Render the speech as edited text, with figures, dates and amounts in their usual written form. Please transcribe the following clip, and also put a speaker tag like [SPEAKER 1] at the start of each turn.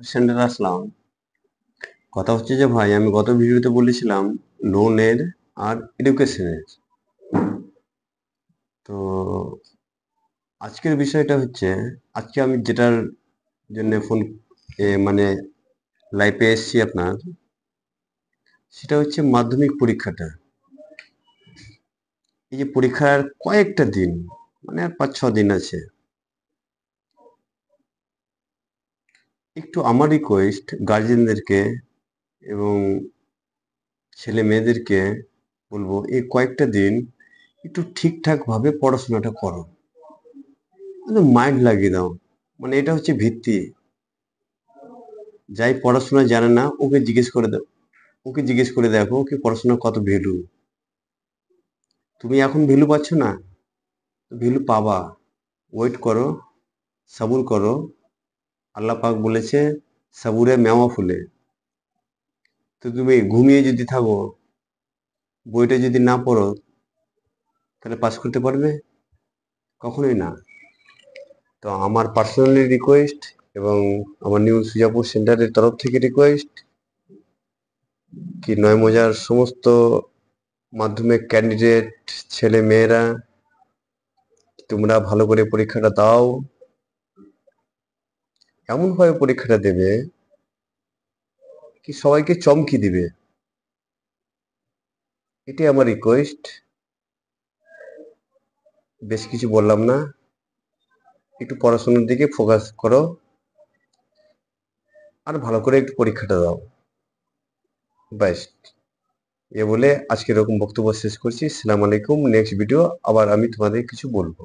[SPEAKER 1] সেন্টারে আসলাম। কথা হচ্ছে যে ভাই, আমি গত ভিডিওতে বলেছিলাম লোনের আর এডুকেশনের। তো আজকের বিষয়টা হচ্ছে, আজকে আমি যেটার জন্য ফোন মানে লাইভে এসেছি আপনার, সেটা হচ্ছে মাধ্যমিক পরীক্ষাটা। এই যে পরীক্ষার কয়েকটা দিন, মানে আর 5-6 দিন আছে। একটু আমার রিকোয়েস্ট গার্জেনদেরকে এবং ছেলে মেয়েদেরকে বলবো, এই কয়েকটা দিন একটু ঠিকঠাক ভাবে পড়াশোনাটা করো, মাইন্ড লাগিয়ে দাও। মানে এটা হচ্ছে ভিত্তি। যাই পড়াশোনা জানে না, ওকে জিজ্ঞেস করে দাও, ওকে জিজ্ঞেস করে দেখো ওকে পড়াশোনার কত ভ্যালু। তুমি এখন ভ্যালু পাচ্ছ না, ভ্যালু পাবা। ওয়েট করো, সবুর করো। আল্লাহ পাক বলেছে সবুরে মেওয়া ফুলে। তো তুমি ঘুমিয়ে যদি থাকো, বইটা যদি না পড়ো, তাহলে পাস করতে পারবে? কখনোই না। তো আমার পার্সোনালি রিকোয়েস্ট এবং আমার নিউ সুজাপুর সেন্টারের তরফ থেকে রিকোয়েস্ট কি, 9 মজার সমস্ত মাধ্যমিক ক্যান্ডিডেট ছেলে মেয়েরা, তোমরা ভালো করে পরীক্ষাটা দাও। এমনভাবে পরীক্ষাটা দেবে কি সবাইকে চমকি দিবে। এটাই আমার রিকোয়েস্ট। বেশ কিছু বললাম না, একটু পড়াশোনার দিকে ফোকাস করো আর ভালো করে একটু পরীক্ষাটা দাও। ব্যাস। এ বলে আজকে এরকম বক্তব্য শেষ করছি। আসসালামু আলাইকুম। নেক্সট ভিডিও আবার আমি তোমাদের কিছু বলবো।